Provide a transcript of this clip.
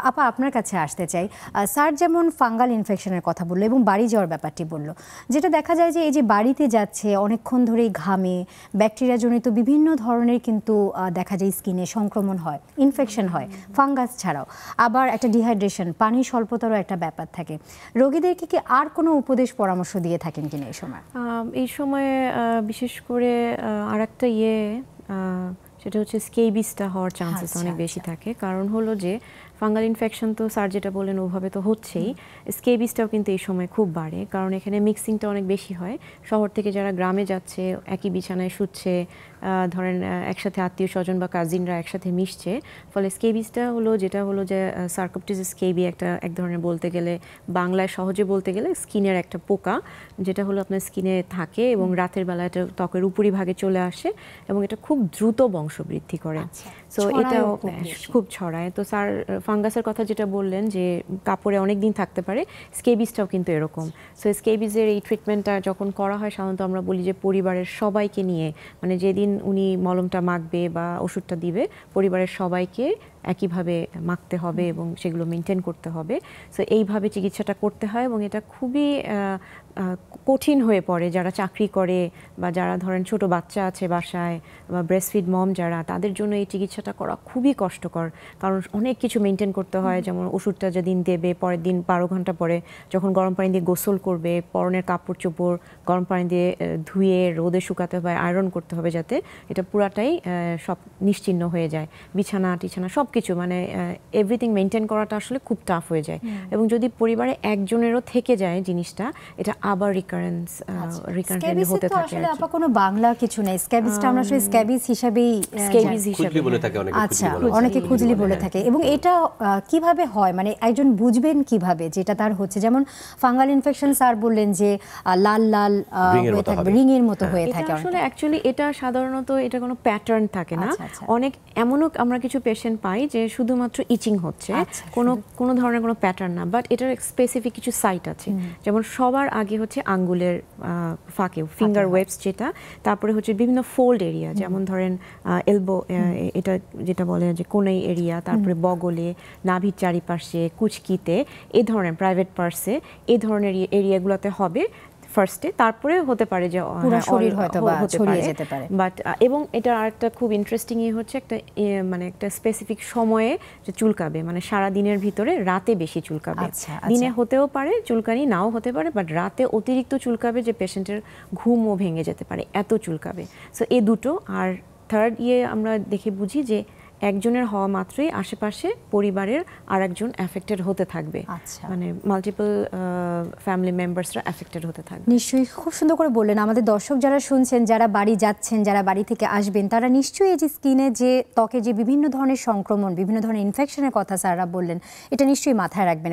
আপা আপনার কাছে আসতে চাই। স্যার যেমন ফাঙ্গাল ইনফেকশনের কথা বললো এবং বাড়ি যাওয়ার ব্যাপারটি বলল, যেটা দেখা যায় যে এই যে বাড়িতে যাচ্ছে অনেকক্ষণ ধরেই ঘামে, ব্যাকটেরিয়াজনিত বিভিন্ন ধরনের কিন্তু দেখা যায় স্কিনে সংক্রমণ হয়, ইনফেকশন হয় ফাঙ্গাস ছাড়াও। আবার একটা ডিহাইড্রেশন, পানি স্বল্পতারও একটা ব্যাপার থাকে। রোগীদেরকে কি আর কোনো উপদেশ পরামর্শ দিয়ে থাকেন কিনা এই সময়? এই সময়ে বিশেষ করে আর একটা সেটা হচ্ছে স্কেবিসটা হওয়ার চান্সেস অনেক বেশি থাকে। কারণ হলো যে ফাঙ্গাল ইনফেকশন তো স্যার যেটা বলেন ওভাবে তো হচ্ছেই, স্কেবিসটাও কিন্তু এই সময় খুব বাড়ে, কারণ এখানে মিক্সিংটা অনেক বেশি হয়। শহর থেকে যারা গ্রামে যাচ্ছে, একই বিছানায় শুচ্ছে, ধরেন একসাথে আত্মীয় স্বজন বা কাজিনরা একসাথে মিশছে, ফলে স্কেবিসটা হলো যেটা হলো যে সার্কোপটিসিস স্কেবি এক ধরনের বলতে গেলে, বাংলায় সহজে বলতে গেলে স্কিনের একটা পোকা, যেটা হলো আপনার স্কিনে থাকে এবং রাতের বেলা এটা ত্বকের উপরিভাগে চলে আসে এবং এটা খুব দ্রুত বংশবৃদ্ধি করে। সো এটাও খুব ছড়ায়। তো স্যার ফাঙ্গাসের কথা যেটা বললেন যে কাপড়ে অনেক দিন থাকতে পারে, স্কেবিসটাও কিন্তু এরকম। সো স্কেবিসের এই ট্রিটমেন্টটা যখন করা হয় সাধারণত আমরা বলি যে পরিবারের সবাইকে নিয়ে, মানে যেদিন উনি মলমটা মাখবে বা ওষুধটা দিবে, পরিবারের সবাইকে একইভাবে মাখতে হবে এবং সেগুলো মেনটেন করতে হবে। সো এইভাবে চিকিৎসাটা করতে হয় এবং এটা খুবই কঠিন হয়ে পড়ে যারা চাকরি করে বা যারা ধরেন ছোট বাচ্চা আছে বাসায় বা ব্রেস্টফিড মম যারা, তাদের জন্য এই চিকিৎসাটা করা খুবই কষ্টকর, কারণ অনেক কিছু মেনটেন করতে হয়। যেমন ওষুধটা যেদিন দেবে, পরের দিন 12 ঘন্টা পরে যখন গরম পানি দিয়ে গোসল করবে, পরনের কাপড় চোপড় গরম পানি দিয়ে ধুয়ে রোদে শুকাতে হবে, আয়রন করতে হবে যাতে এটা পুরাটাই সব নিশ্চিহ্ন হয়ে যায়। বিছানা টিছানা সব কিছু, মানে এভরিথিং মেনটেন করাটা আসলে খুব টাফ হয়ে যায়। এবং যদি পরিবারে একজনেরও থেকে যায় জিনিসটা, এটা আবার রিকারেন্ট হতে থাকে। আসলে আপা কোনো বাংলা কিছু নেই, স্ক্যাবিসটা আমরা আসলে স্ক্যাবিস হিসেবেই বলে থাকে অনেকে। আচ্ছা, অনেকে খুজলি বলে থাকে। এবং এটা কিভাবে হয়, মানে একজন বুঝবেন কিভাবে যেটা তার হচ্ছে? যেমন ফাঙ্গাল ইনফেকশন স্যার বললেন যে লাল লাল হয়ে থাকবে, রিং এর মতো হয়ে থাকে। আসলে অ্যাকচুয়ালি এটা সাধারণত এটা কোনো প্যাটার্ন থাকে না। অনেক এমনও আমরা কিছু পেশেন্ট পাই যে শুধুমাত্র ইচিং হচ্ছে, কোনো ধরনের কোনো প্যাটার্ন না, বাট এটার স্পেসিফিক কিছু সাইট আছে। যেমন সবার আগে হচ্ছে আঙ্গুলের ফাঁকে, ফিঙ্গার ওয়েবস যেটা, তারপরে হচ্ছে বিভিন্ন ফোল্ড এরিয়া, যেমন ধরেন এলবো, এটা যেটা বলে যে কোনাই এরিয়া, তারপরে বগলে, নাভির চারিপাশে, কুচকিতে, এই ধরনের প্রাইভেট পার্টসে, এই ধরনের এরিয়াগুলোতে হবে ফার্স্টে, তারপরে হতে পারে যে পুরো শরীর হয়তো বা ছড়িয়ে যেতে পারে। বাট এবং এটা আরেকটা খুব ইন্টারেস্টিং হচ্ছে একটা মানে একটা স্পেসিফিক সময়ে যে চুলকাবে, মানে সারা দিনের ভিতরে রাতে বেশি চুলকাবে। দিনে হতেও পারে চুলকানি, নাও হতে পারে, বাট রাতে অতিরিক্ত চুলকাবে যে পেশেন্টের ঘুমও ভেঙে যেতে পারে, এত চুলকাবে। সো এই দুটো। আর থার্ড আমরা দেখে বুঝি যে একজনের হওয়া মাত্রই আশেপাশে পরিবারের আরেকজন অ্যাফেক্টেড হতে থাকবে, মানে মাল্টিপল ফ্যামিলি মেম্বার্সরা অ্যাফেক্টেড হতে থাকবে। নিশ্চয়ই, খুব সুন্দর করে বললেন। আমাদের দর্শক যারা শুনছেন, যারা বাড়ি যাচ্ছেন, যারা বাড়ি থেকে আসবেন, তারা নিশ্চয়ই এই যে স্কিনে যে ত্বকে যে বিভিন্ন ধরনের সংক্রমণ, বিভিন্ন ধরনের ইনফেকশনের কথা স্যাররা বললেন, এটা নিশ্চয়ই মাথায় রাখবেন।